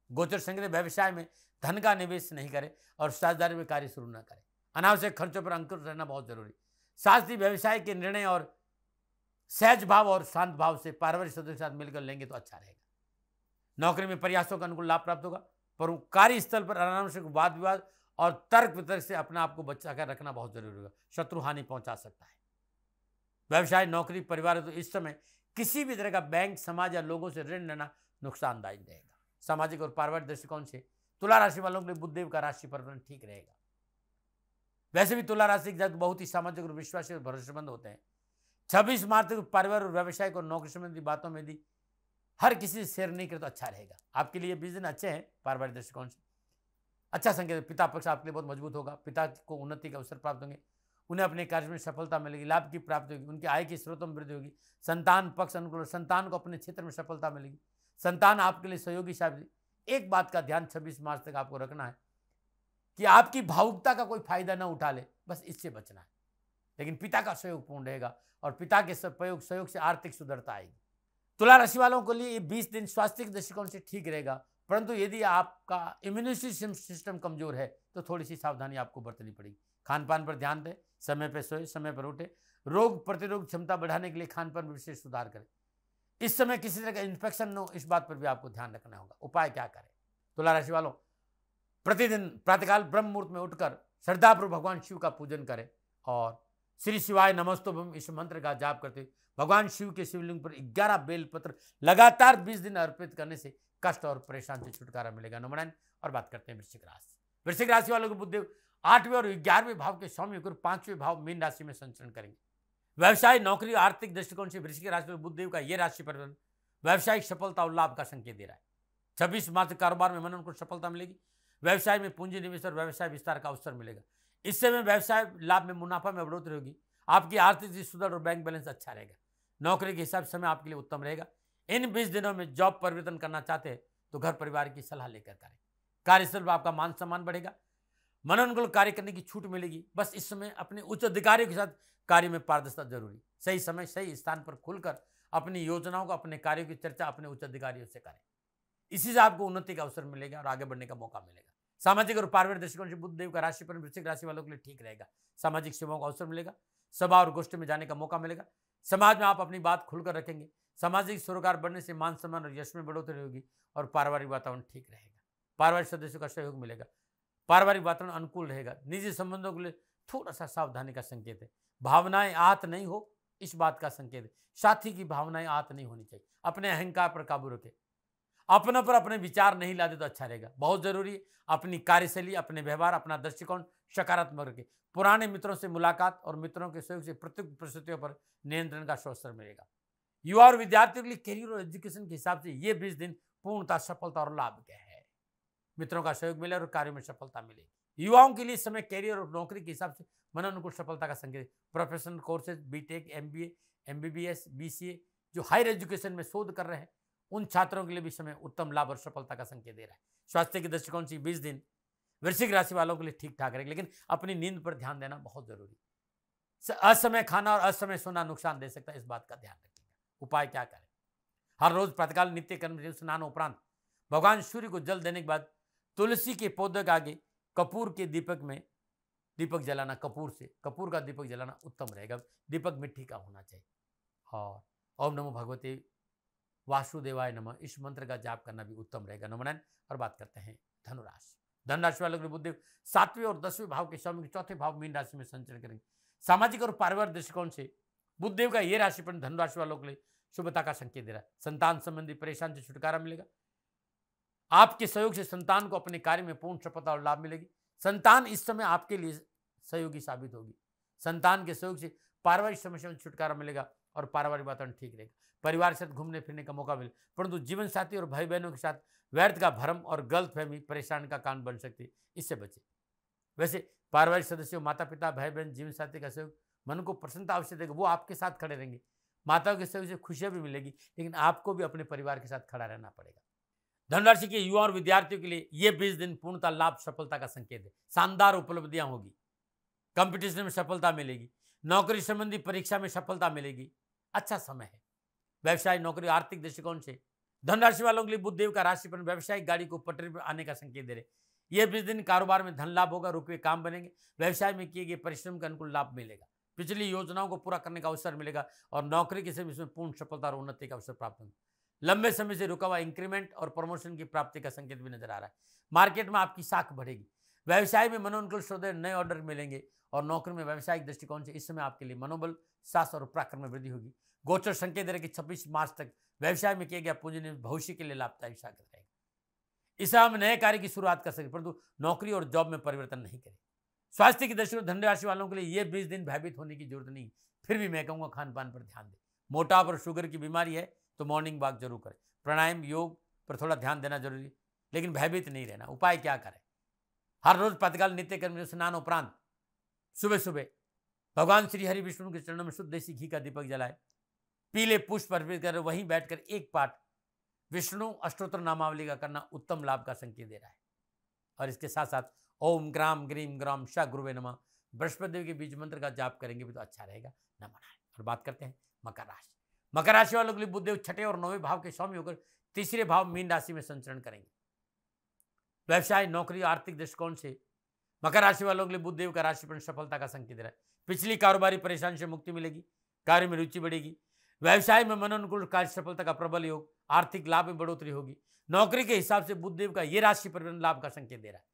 गोचर संग्रह व्यवसाय में धन का निवेश नहीं करें और साझेदारी में कार्य शुरू न करें। अनावश्यक खर्चों पर अंकुश रहना बहुत जरूरी। साथ ही व्यवसाय के निर्णय और सहज भाव और शांत भाव से पारिवारिक सदस्यों के साथ मिलकर लेंगे तो अच्छा रहेगा। नौकरी में प्रयासों का अनुकूल लाभ प्राप्त होगा, पर कार्यस्थल पर अनावश्यक वाद विवाद और तर्क वितर्क से अपने आप को बचा कर रखना बहुत जरूरी होगा। शत्रु हानि पहुंचा सकता है। व्यवसाय, नौकरी, परिवार तो इस समय किसी भी तरह का बैंक, समाज या लोगों से ऋण लेना नुकसानदायक रहेगा। सामाजिक और पारिवारिक दृष्टिकोण से तुला राशि वालों के लिए बुधदेव का राशि परिवर्तन ठीक रहेगा। वैसे भी तुला राशि के जातक बहुत ही सामाजिक और विश्वासी और भरोसेमंद होते हैं। 26 मार्च तक परिवार और व्यवसाय और नौकरी संबंधी बातों में यदि हर किसी से शेयर नहीं करे तो अच्छा रहेगा। आपके लिए 20 दिन अच्छे हैं। पारिवारिक दृष्टिकोण से अच्छा संकेत। पिता पक्ष आपके लिए बहुत मजबूत होगा। पिता को उन्नति के अवसर प्राप्त होंगे। उन्हें अपने कार्य में सफलता मिलेगी, लाभ की प्राप्ति होगी, उनके आय के स्रोतों में वृद्धि होगी, संतान पक्ष अनुकूल, संतान को अपने क्षेत्र में सफलता मिलेगी, संतान आपके लिए सहयोगी साबित। एक बात का ध्यान 26 मार्च तक आपको रखना है कि आपकी भावुकता का कोई फायदा ना उठा ले, बस इससे बचना है। लेकिन पिता का सहयोग पूर्ण रहेगा और पिता के सहयोग से आर्थिक सुदृढ़ता आएगी। तुला राशि वालों के लिए 20 दिन स्वास्थ्य के दृष्टिकोण से ठीक रहेगा, परंतु यदि आपका इम्यूनिटी सिस्टम कमजोर है तो थोड़ी सी सावधानी आपको बरतनी पड़ेगी। खान पान पर ध्यान दें, समय पर सोए, समय पर उठे, रोग प्रतिरोधक क्षमता बढ़ाने के लिए खान पान में विशेष सुधार करें। इस समय किसी तरह का इन्फेक्शन न हो, इस बात पर भी आपको ध्यान रखना होगा। उपाय क्या करें? तुला राशि वालों, प्रतिदिन प्रातःकाल ब्रह्म मुहूर्त में उठकर श्रद्धापूर्वक भगवान शिव का पूजन करें और श्री शिवाय नमस्तुभ्यम इस मंत्र का जाप करते भगवान शिव के शिवलिंग पर 11 बेलपत्र लगातार 20 दिन अर्पित करने से कष्ट और परेशान से छुटकारा मिलेगा। नंबर 9 और बात करते हैं वृश्चिक राशि। वृश्चिक राशि वालों के बुधदेव 8वें और 11वें भाव के स्वामी होकर 5वें भाव मीन राशि में संचरण करेंगे। व्यवसाय, नौकरी, आर्थिक दृष्टिकोण से वृश्चिक राशि में बुधदेव का यह राशि परिवर्तन व्यवसायिक सफलता और लाभ का संकेत दे रहा है। 26 मार्च कारोबार में मनन को सफलता मिलेगी। व्यवसाय में पूंजी निवेश और व्यवसाय विस्तार का अवसर मिलेगा। इस समय व्यवसाय लाभ में मुनाफा में बढ़ोतरी होगी। आपकी आर्थिक स्थिति सुदृढ़ और बैंक बैलेंस अच्छा रहेगा। नौकरी के हिसाब से समय आपके लिए उत्तम रहेगा। इन 20 दिनों में जॉब परिवर्तन करना चाहते हैं तो घर परिवार की सलाह लेकर करें। कार्यस्थल पर आपका मान सम्मान बढ़ेगा। मनोनुकूल कार्य करने की छूट मिलेगी। बस इस समय अपने उच्च अधिकारियों के साथ कार्य में पारदर्शिता जरूरी। सही समय सही स्थान पर खुलकर अपनी योजनाओं को, अपने कार्यों की चर्चा अपने उच्च अधिकारियों से करें। इसी से आपको उन्नति का अवसर मिलेगा और आगे बढ़ने का मौका मिलेगा। सामाजिक और पारिवारिक दृष्टिकोण से बुधदेव का राशि पर वृश्चिक राशि वालों के लिए ठीक रहेगा। सामाजिक सेवाओं का अवसर मिलेगा। सभा और गोष्ठी में जाने का मौका मिलेगा। समाज में आप अपनी बात खुलकर रखेंगे। सामाजिक सरोकार बढ़ने से मान सम्मान और यश में बढ़ोतरी होगी और पारिवारिक वातावरण ठीक रहेगा। पारिवारिक सदस्यों का सहयोग मिलेगा। पारिवारिक वातावरण अनुकूल रहेगा। निजी संबंधों के लिए थोड़ा सा सावधानी का संकेत है। भावनाएं आहत नहीं हो, इस बात का संकेत है। साथी की भावनाएं आहत नहीं होनी चाहिए। अपने अहंकार पर काबू रखें। अपनों पर अपने विचार नहीं लाते तो अच्छा रहेगा। बहुत जरूरी है अपनी कार्यशैली, अपने व्यवहार, अपना दृष्टिकोण सकारात्मक रखें। पुराने मित्रों से मुलाकात और मित्रों के सहयोग से प्रत्येक परिस्थितियों पर नियंत्रण का अवसर मिलेगा। युवा और विद्यार्थियों के लिए करियर और एजुकेशन के हिसाब से ये 20 दिन पूर्णतः सफलता और लाभ के है। मित्रों का सहयोग मिले और कार्य में सफलता मिले। युवाओं के लिए समय कैरियर और नौकरी के हिसाब से मनोनुकूल सफलता का संकेत। Professional courses, B Tech, MBA, MBBS, BCA जो हायर एजुकेशन में शोध कर रहे हैं उन छात्रों के लिए भी समय उत्तम लाभ और सफलता का संकेत दे रहा है। स्वास्थ्य के दृष्टिकोण से 20 दिन वृश्चिक राशि वालों के लिए ठीक ठाक रहेगा, लेकिन अपनी नींद पर ध्यान देना बहुत जरूरी है। असमय खाना और असमय सोना नुकसान दे सकता है, इस बात का ध्यान रखिएगा। उपाय क्या करें? हर रोज प्रातःकाल नित्य कर्म स्नान उपरांत भगवान सूर्य को जल देने के बाद तुलसी के पौधे के आगे कपूर के दीपक में दीपक जलाना, कपूर का दीपक जलाना उत्तम रहेगा। दीपक मिट्टी का होना चाहिए। और ओम नमो भगवते वासुदेवाय नमः इस मंत्र का जाप करना भी उत्तम रहेगा। नंबर 9 और बात करते हैं धनुराशि। धनुराशि वालों के बुधदेव 7वें और 10वें भाव के स्वामी 4थे भाव मीन राशि में संचरण करेंगे। सामाजिक और पारिवारिक दृष्टिकोण से बुधदेव का यह राशि पर धनुराशि वालों के लिए शुभता का संकेत दे रहा है। संतान संबंधी परेशान से छुटकारा मिलेगा। आपके सहयोग से संतान को अपने कार्य में पूर्ण सफलता और लाभ मिलेगी। संतान इस समय आपके लिए सहयोगी साबित होगी। संतान के सहयोग से पारिवारिक समस्याओं से छुटकारा मिलेगा और पारिवारिक वातावरण ठीक रहेगा। परिवार के साथ घूमने फिरने का मौका मिले, परंतु जीवन साथी और भाई बहनों के साथ व्यर्थ का भ्रम और गलतफहमी परेशान का कारण बन सकती है, इससे बचे। वैसे पारिवारिक सदस्यों, माता पिता, भाई बहन, जीवन साथी का सहयोग मन को प्रसन्नता अवश्य देगा। वो आपके साथ खड़े रहेंगे। माताओं के सहयोग से खुशियां भी मिलेगी, लेकिन आपको भी अपने परिवार के साथ खड़ा रहना पड़ेगा। धनुराशि के युवा और विद्यार्थियों के लिए ये 20 दिन पूर्णतः लाभ सफलता का संकेत है। शानदार उपलब्धियां होगी। कंपटीशन में सफलता मिलेगी। नौकरी संबंधी परीक्षा में सफलता मिलेगी। अच्छा समय है। व्यवसाय, नौकरी, आर्थिक दृष्टिकोण से धनराशि वालों के लिए बुधदेव का राशि पर व्यवसायिक गाड़ी को पटरी पर आने का संकेत दे रहे। ये 20 दिन कारोबार में धन लाभ होगा। रुके काम बनेंगे। व्यवसाय में किए गए परिश्रम का अनुकूल लाभ मिलेगा। पिछली योजनाओं को पूरा करने का अवसर मिलेगा और नौकरी के समय इसमें पूर्ण सफलता और उन्नति का अवसर प्राप्त होगा। लंबे समय से रुका हुआ इंक्रीमेंट और प्रमोशन की प्राप्ति का संकेत भी नजर आ रहा है। मार्केट में आपकी साख बढ़ेगी। व्यवसाय में मनोनुकूल सौदे, नए ऑर्डर मिलेंगे और नौकरी में व्यवसायिक दृष्टिकोण से इस समय आपके लिए मनोबल, साहस और पराक्रम में वृद्धि होगी। गोचर संकेत दे रहे कि 26 मार्च तक व्यवसाय में किया गया पूंजी निवेश भविष्य के लिए लाभदायक साबित रहेगा। इस समय हम नए कार्य की शुरुआत कर सकते, परंतु नौकरी और जॉब में परिवर्तन नहीं करें। स्वास्थ्य की दृष्टि से धनुराशि वालों के लिए ये 20 दिन भयभीत होने की जरूरत नहीं। फिर भी मैं कहूँगा खान पान पर ध्यान दें। मोटापा और शुगर की बीमारी है तो मॉर्निंग वॉक जरूर करें। प्राणायाम, योग पर थोड़ा ध्यान देना जरूरी है, लेकिन भयभीत नहीं रहना। उपाय क्या करें? हर रोज प्रातःकाल नित्य कर्म स्नान उपरांत सुबह सुबह भगवान श्री हरि विष्णु के चरणों में शुद्ध देसी घी का दीपक जलाए, पीले पुष्प अर्पित कर वहीं बैठकर एक पाठ विष्णु अष्टोत्तर नामावली का करना उत्तम लाभ का संकेत दे रहा है। और इसके साथ साथ ओम ग्राम ग्रीम ग्राम श गुरुवे नमः बृहस्पति देव के बीज मंत्र का जाप करेंगे भी तो अच्छा रहेगा, न मनाएं। और बात करते हैं मकर राशि। मकर राशि वालों के लिए बुधदेव छठे और 9वें भाव के स्वामी होकर तीसरे भाव मीन राशि में संचरण करेंगे। व्यवसाय, नौकरी, आर्थिक दृष्टिकोण से मकर राशि वालों के लिए बुधदेव का राशि पर सफलता का संकेत है। पिछली कारोबारी परेशानी से मुक्ति मिलेगी, कार्य में रुचि बढ़ेगी, व्यवसाय में मनोनुकूल कार्य सफलता का प्रबल योग, आर्थिक लाभ में बढ़ोतरी होगी। नौकरी के हिसाब से बुधदेव का ये राशि परिवर्तन लाभ का संकेत दे रहा है।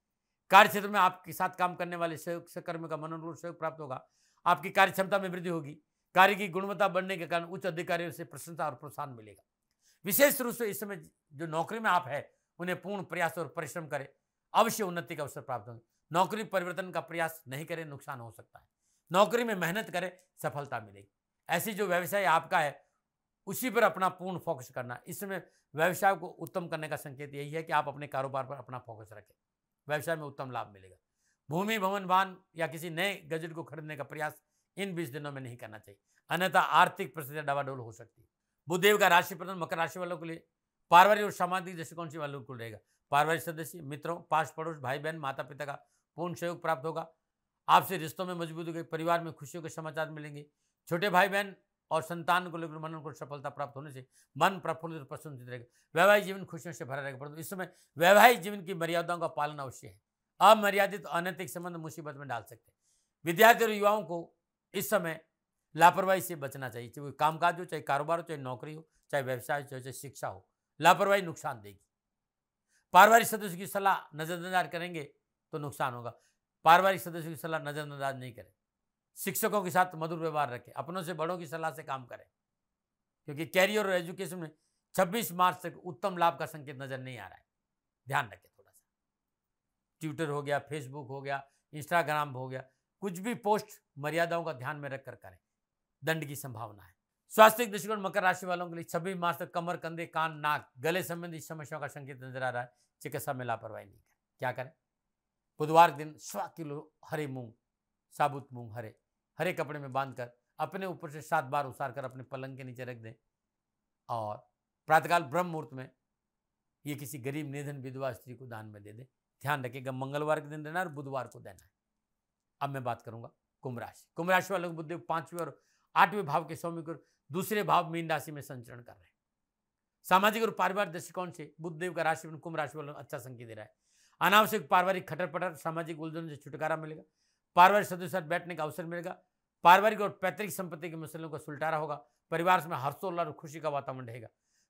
कार्य क्षेत्र में आपके साथ काम करने वाले सहकर्मी का मनोनुकूल सहयोग प्राप्त होगा, आपकी कार्य क्षमता में वृद्धि होगी, कार्य की गुणवत्ता बढ़ने के कारण उच्च अधिकारियों से प्रशंसा और प्रोत्साहन मिलेगा। विशेष रूप से इस समय जो नौकरी में आप है उन्हें पूर्ण प्रयास और परिश्रम करें, अवश्य उन्नति का अवसर प्राप्त होंगे। नौकरी परिवर्तन का प्रयास नहीं करें, नुकसान हो सकता है। नौकरी में मेहनत करें, सफलता मिलेगी। ऐसी जो व्यवसाय आपका है उसी पर अपना पूर्ण फोकस करना। इस समय व्यवसाय को उत्तम करने का संकेत यही है कि आप अपने कारोबार पर अपना फोकस रखें, व्यवसाय में उत्तम लाभ मिलेगा। भूमि, भवन, वाहन या किसी नए गैजेट को खरीदने का प्रयास इन 20 दिनों में नहीं करना चाहिए, अन्यथा आर्थिक परिस्थितियां डवाडोल हो सकती है। बुधदेव का राशि प्रदान मकर राशि वालों के लिए पारिवारिक और सामाजिक दृष्टिकोण से वालों को रहेगा। पारिवारिक सदस्य, मित्रों, पास पड़ोस, भाई बहन, माता पिता का पूर्ण सहयोग प्राप्त होगा। आपसे रिश्तों में मजबूती होगी, परिवार में खुशियों के समाचार मिलेंगे। छोटे भाई बहन और संतान को लेकर मन को सफलता प्राप्त होने से मन प्रफुल्लित और प्रसन्नचित रहेगा। वैवाहिक जीवन खुशियों से भरा रहेगा, परंतु इस समय वैवाहिक जीवन की मर्यादाओं का पालन अवश्य है। अमर्यादित अनैतिक संबंध मुसीबत में डाल सकते हैं। विद्यार्थी और युवाओं को इस समय लापरवाही से बचना चाहिए, चाहे वो कामकाज हो, चाहे कारोबार हो, चाहे नौकरी हो, चाहे व्यवसाय हो, चाहे शिक्षा हो। लापरवाही नुकसान देगी। पारिवारिक सदस्य की सलाह नजरअंदाज करेंगे तो नुकसान होगा। पारिवारिक सदस्यों की सलाह नजरअंदाज नहीं करें। शिक्षकों के साथ मधुर व्यवहार रखें, अपनों से बड़ों की सलाह से काम करें, क्योंकि कैरियर और एजुकेशन में 26 मार्च तक उत्तम लाभ का संकेत नजर नहीं आ रहा है। ध्यान रखें थोड़ा सा। ट्विटर हो गया, फेसबुक हो गया, इंस्टाग्राम हो गया, कुछ भी पोस्ट मर्यादाओं का ध्यान में रखकर करें, दंड की संभावना है। स्वास्थ्य दृष्टिकोण मकर राशि वालों के लिए 26 मार्च तक कमर, कंधे, कान, नाक, गले संबंधी समस्याओं का संकेत नजर आ रहा है। चिकित्सा में लापरवाही नहीं करें। क्या करें? बुधवार दिन 1.25 किलो हरे मूंग, साबुत मूंग हरे कपड़े में बांधकर अपने ऊपर से 7 बार उसार कर अपने पलंग के नीचे रख दें और प्रातःकाल ब्रह्म मुहूर्त में ये किसी गरीब निधन विधवा स्त्री को दान में दे दें। ध्यान रखिएगा, मंगलवार के दिन देना है और बुधवार को देना है। अब मैं बात करूंगा कुंभ राशि। कुंभ राशि वालों को बुधदेव 5वें और 8वें भाव के स्वामी को दूसरे भाव मीन राशि में संचरण कर रहे हैं। सामाजिक और पारिवारिक दृष्टिकोण से बुधदेव का राशि कुंभ राशि वालों को अच्छा संकेत दे रहा है। अनावश्यक पारिवारिक खटर पटर, सामाजिक उलझन से छुटकारा मिलेगा। पारिवारिक सदस्यों के साथ बैठने का अवसर मिलेगा। पारिवारिक और पैतृक संपत्ति के मसलों का सुलटारा होगा। परिवार में हर्षोल्लास और खुशी का वातावरण रहेगा।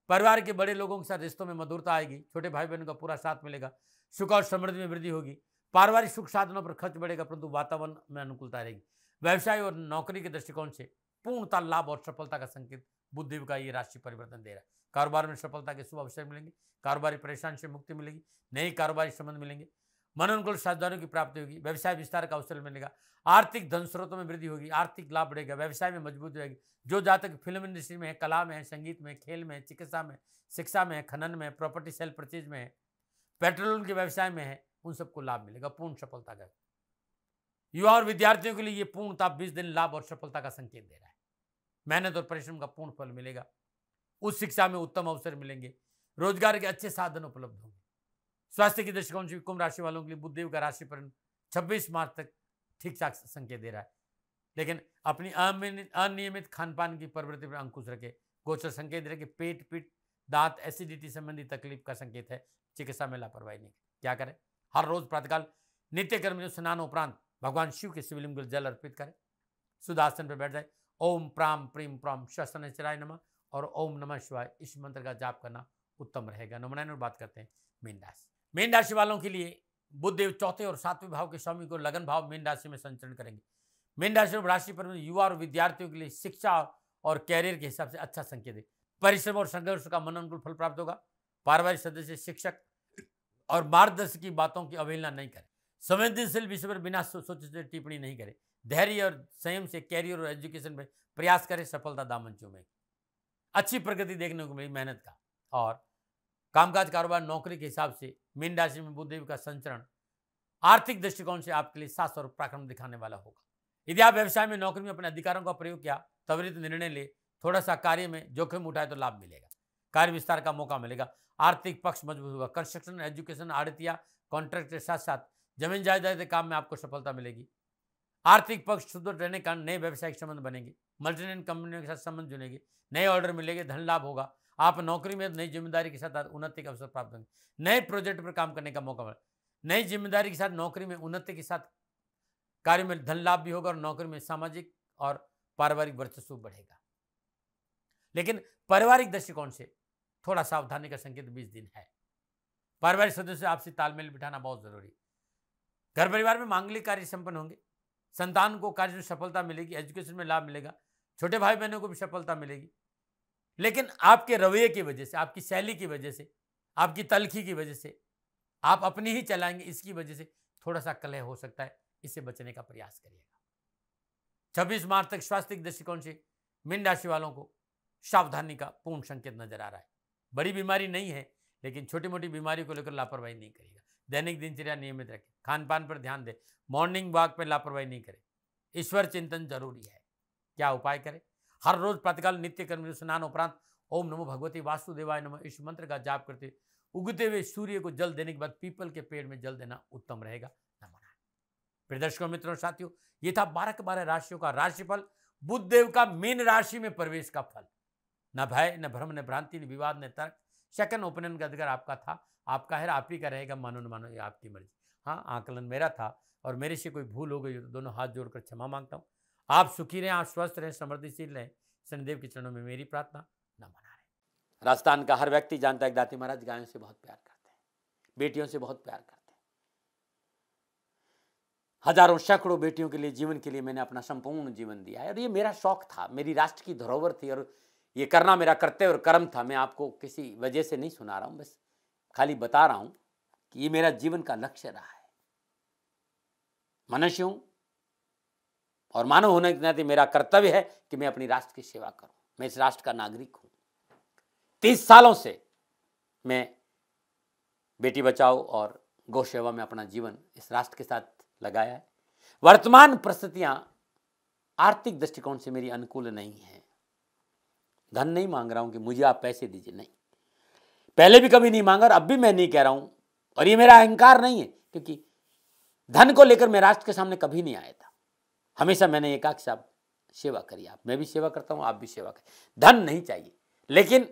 परिवार के बड़े लोगों के साथ रिश्तों में मधुरता आएगी। छोटे भाई बहनों का पूरा साथ मिलेगा। सुख और समृद्धि में वृद्धि होगी। पारिवारिक सुख साधनों पर खर्च बढ़ेगा, परंतु वातावरण में अनुकूलता रहेगी। व्यवसाय और नौकरी के दृष्टिकोण से पूर्णतः लाभ और सफलता का संकेत बुधदेव का ये राशि परिवर्तन दे रहा है। कारोबार में सफलता के शुभ अवसर मिलेंगे। कारोबारी परेशानी से मुक्ति मिलेगी। नए कारोबारी संबंध मिलेंगे। मनोनुकूल साझेदारों की प्राप्ति होगी। व्यवसाय विस्तार का अवसर मिलेगा। आर्थिक धन स्रोतों में वृद्धि होगी। आर्थिक लाभ बढ़ेगा। व्यवसाय में मजबूत रहेगी। जो जातक फिल्म इंडस्ट्री में है, कला में है, संगीत में, खेल में, चिकित्सा में, शिक्षा में, खनन में, प्रॉपर्टी सेल परचेज में है, पेट्रोल के व्यवसाय में है, उन सबको लाभ मिलेगा। पूर्ण सफलता का युवा और विद्यार्थियों के लिए ये पूर्णतः 20 दिन लाभ और सफलता का संकेत दे रहा है। मेहनत और परिश्रम का पूर्ण फल मिलेगा। उच्च शिक्षा में उत्तम अवसर मिलेंगे। रोजगार के अच्छे साधन उपलब्ध होंगे। स्वास्थ्य की दृष्टिकोण से कुंभ राशि वालों के लिए बुधदेव का राशि पर 26 मार्च तक ठीक ठाक संकेत दे रहा है, लेकिन अपनी अनियमित खानपान की प्रवृत्ति पर अंकुश रखे। गोचर संकेत रहे कि पेट, पीठ, दांत, एसिडिटी संबंधी तकलीफ का संकेत है। चिकित्सा में लापरवाही नहीं। क्या करें? हर रोज प्रातःकाल नित्य कर्म में स्नान उपरांत भगवान शिव के शिवलिंग को जल अर्पित करें। सुदासन पर बैठ जाए। ओम प्राम प्रीम प्राम शस्त्रचराय नमः और ओम नमः शिवाय इस मंत्र का जाप करना उत्तम रहेगा। नमनायन बात करते हैं मीन राशि। मीन राशि वालों के लिए बुधदेव 4थे और 7वें भाव के स्वामी को लगन भाव मीन राशि में संचरण करेंगे। मीन राशि पर युवा और विद्यार्थियों के लिए शिक्षा और कैरियर के हिसाब से अच्छा संकेत है। परिश्रम और संघर्ष का मन अनुकूल फल प्राप्त होगा। पारिवारिक सदस्य, शिक्षक और मार्गदर्शक की बातों की अवहेलना नहीं करें। संवेदनशील विषय पर बिना सोचे टिप्पणी नहीं करें। धैर्य और संयम से कैरियर और एजुकेशन में प्रयास करें। सफलता दामन चूमेगी। अच्छी प्रगति देखने को मिली मेहनत का। और कामकाज, कारोबार, नौकरी के हिसाब से मीन राशि में बुधदेव का संचरण आर्थिक दृष्टिकोण से आपके लिए साहस और पराक्रम दिखाने वाला होगा। यदि आप व्यवसाय में, नौकरी में अपने अधिकारों का प्रयोग किया, त्वरित निर्णय ले, थोड़ा सा कार्य में जोखिम उठाए तो लाभ मिलेगा, कार्य विस्तार का मौका मिलेगा, आर्थिक पक्ष मजबूत होगा, कंस्ट्रक्शन, एजुकेशन, आड़तिया, कॉन्ट्रैक्ट के साथ साथ जमीन जायदाद के काम में आपको सफलता मिलेगी। आर्थिक पक्ष सुदृढ़ रहने का नए व्यावसायिक संबंध बनेंगे, मल्टीनेशनल कंपनियों के साथ संबंध जुड़ेंगे, नए ऑर्डर मिलेंगे, धन लाभ होगा। आप नौकरी में नई जिम्मेदारी के साथ उन्नति का अवसर प्राप्त होंगे, नए प्रोजेक्ट पर काम करने का मौका मिलेगा, नई जिम्मेदारी के साथ नौकरी में उन्नति के साथ कार्य में धन लाभ भी होगा और नौकरी में सामाजिक और पारिवारिक वर्चस्व बढ़ेगा। लेकिन पारिवारिक दृष्टिकोण से थोड़ा सावधानी का संकेत 20 दिन है। पारिवारिक सदस्यों से आपसी तालमेल बिठाना बहुत जरूरी है। घर परिवार में मांगलिक कार्य संपन्न होंगे, संतान को कार्य में सफलता मिलेगी, एजुकेशन में लाभ मिलेगा, छोटे भाई बहनों को भी सफलता मिलेगी। लेकिन आपके रवैये की वजह से, आपकी शैली की वजह से, आपकी तलखी की वजह से, आप अपनी ही चलाएंगे, इसकी वजह से थोड़ा सा कलह हो सकता है, इससे बचने का प्रयास करिएगा। 26 मार्च तक स्वास्थ्य दृष्टिकोण से मीन राशि वालों को सावधानी का पूर्ण संकेत नजर आ रहा है। बड़ी बीमारी नहीं है, लेकिन छोटी मोटी बीमारी को लेकर लापरवाही नहीं करेगा। दैनिक दिनचर्या नियमित रखें, खान पान पर ध्यान दें, मॉर्निंग वॉक पर लापरवाही नहीं करें। ईश्वर चिंतन जरूरी है। क्या उपाय करें? हर रोज प्रातःकाल नित्य कर्म स्नान उपरांत ओम नमो भगवती वासुदेवाय नमः इस मंत्र का जाप करते उगते हुए सूर्य को जल देने के बाद पीपल के पेड़ में जल देना उत्तम रहेगा। प्रिय दर्शकों, मित्रों, साथियों, ये था 12 के 12 राशियों का राशिफल, बुध देव का मीन राशि में प्रवेश का फल। न भय, न भ्रम, न भ्रांति, न विवाद, न तर्क। सेकंड ओपिनियन का अधिकार आपका था, आपका है, आप ही का रहेगा। मानो न मानो, ये आपकी मर्जी। हाँ, आकलन मेरा था और मेरे से कोई भूल हो गई तो दोनों हाथ जोड़कर क्षमा मांगता हूँ। आप सुखी रहें, आप स्वस्थ रहें, समृद्धिशील रहें, शनिदेव के चरणों में मेरी प्रार्थना। नमन। राजस्थान का हर व्यक्ति जानता है दाती महाराज गायों से बहुत प्यार करते हैं, बेटियों से बहुत प्यार करते हैं। हजारों सैकड़ों बेटियों के लिए, जीवन के लिए मैंने अपना संपूर्ण जीवन दिया है और ये मेरा शौक था, मेरी राष्ट्र की धरोहर थी और ये करना मेरा कर्तव्य और कर्म था। मैं आपको किसी वजह से नहीं सुना रहा हूं, बस खाली बता रहा हूं कि ये मेरा जीवन का लक्ष्य रहा है। मनुष्य हूं और मानव होने के नाते मेरा कर्तव्य है कि मैं अपनी राष्ट्र की सेवा करूं। मैं इस राष्ट्र का नागरिक हूं। 30 सालों से मैं बेटी बचाओ और गौ सेवा में अपना जीवन इस राष्ट्र के साथ लगाया है। वर्तमान परिस्थितियां आर्थिक दृष्टिकोण से मेरी अनुकूल नहीं है। धन नहीं मांग रहा हूं कि मुझे आप पैसे दीजिए, नहीं, पहले भी कभी नहीं मांगा और अब भी मैं नहीं कह रहा हूं और ये मेरा अहंकार नहीं है, क्योंकि धन को लेकर मैं राष्ट्र के सामने कभी नहीं आया था। हमेशा मैंने एक आप सेवा करी, आप, मैं भी सेवा करता हूं, आप भी सेवा करें। धन नहीं चाहिए, लेकिन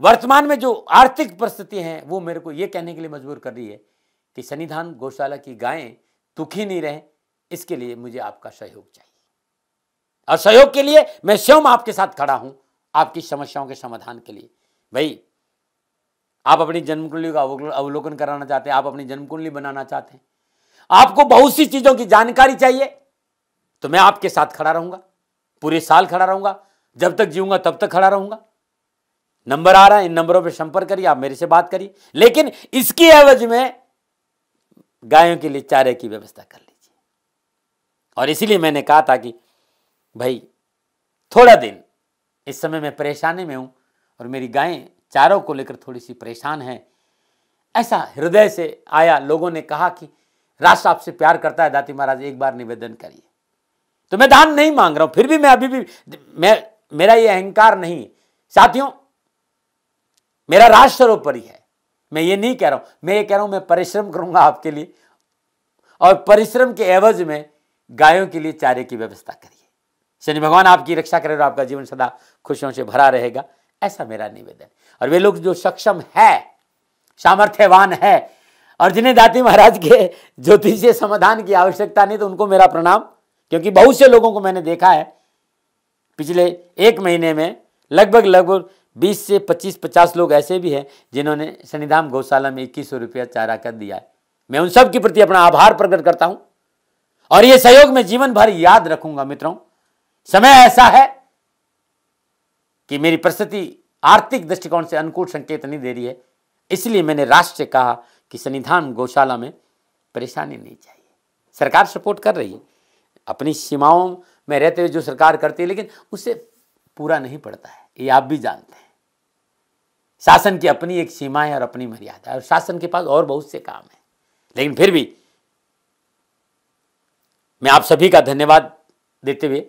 वर्तमान में जो आर्थिक परिस्थिति हैं वो मेरे को ये कहने के लिए मजबूर कर रही है कि सन्निधान गौशाला की गायें दुखी नहीं रहे, इसके लिए मुझे आपका सहयोग चाहिए और सहयोग के लिए मैं स्वयं आपके साथ खड़ा हूं, आपकी समस्याओं के समाधान के लिए। भाई, आप अपनी जन्म कुंडली का अवलोकन कराना चाहते हैं, आप अपनी जन्म कुंडली बनाना चाहते हैं, आपको बहुत सी चीजों की जानकारी चाहिए, तो मैं आपके साथ खड़ा रहूंगा, पूरे साल खड़ा रहूंगा, जब तक जीऊंगा तब तक खड़ा रहूंगा। नंबर आ रहा है, इन नंबरों पर संपर्क करिए, आप मेरे से बात करिए, लेकिन इसकी एवज में गायों के लिए चारे की व्यवस्था कर लीजिए। और इसीलिए मैंने कहा था कि भाई थोड़ा दिन, इस समय मैं परेशानी में हूं और मेरी गायें चारों को लेकर थोड़ी सी परेशान हैं। ऐसा हृदय से आया, लोगों ने कहा कि राष्ट्र आपसे प्यार करता है दाती महाराज, एक बार निवेदन करिए। तो मैं दान नहीं मांग रहा हूं, फिर भी मैं अभी भी, मेरा ये अहंकार नहीं है साथियों, मेरा राष्ट्र सर्वोपरि है। मैं ये नहीं कह रहा हूं, मैं ये कह रहा हूं मैं परिश्रम करूंगा आपके लिए और परिश्रम के एवज में गायों के लिए चारे की व्यवस्था करिए। शनि भगवान आपकी रक्षा करे और आपका जीवन सदा खुशियों से भरा रहेगा, ऐसा मेरा निवेदन। और वे लोग जो सक्षम है, सामर्थ्यवान है और जिन्हें दाती महाराज के ज्योतिषीय समाधान की आवश्यकता नहीं, तो उनको मेरा प्रणाम, क्योंकि बहुत से लोगों को मैंने देखा है पिछले 1 महीने में लगभग 20 से 25-50 लोग ऐसे भी हैं जिन्होंने सन्निधान गौशाला में 2100 रुपया चारा कर दिया है। मैं उन सब के प्रति अपना आभार प्रकट करता हूं और ये सहयोग में जीवन भर याद रखूंगा। मित्रों, समय ऐसा है कि मेरी परिस्थिति आर्थिक दृष्टिकोण से अनुकूल संकेत नहीं दे रही है, इसलिए मैंने राष्ट्र से कहा कि सन्निधान गौशाला में परेशानी नहीं चाहिए। सरकार सपोर्ट कर रही है, अपनी सीमाओं में रहते हुए जो सरकार करती है, लेकिन उससे पूरा नहीं पड़ता है, ये आप भी जानते हैं। शासन की अपनी एक सीमा है और अपनी मर्यादा है और शासन के पास और बहुत से काम है, लेकिन फिर भी मैं आप सभी का धन्यवाद देते हुए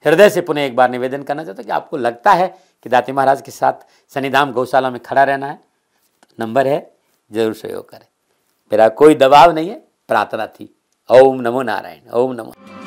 हृदय से पुनः एक बार निवेदन करना चाहता हूँ कि आपको लगता है कि दाती महाराज के साथ शनिधाम गौशाला में खड़ा रहना है, तो नंबर है, जरूर सहयोग करें। मेरा कोई दबाव नहीं है, प्रार्थना थी। ओम नमो नारायण। ओम नमो।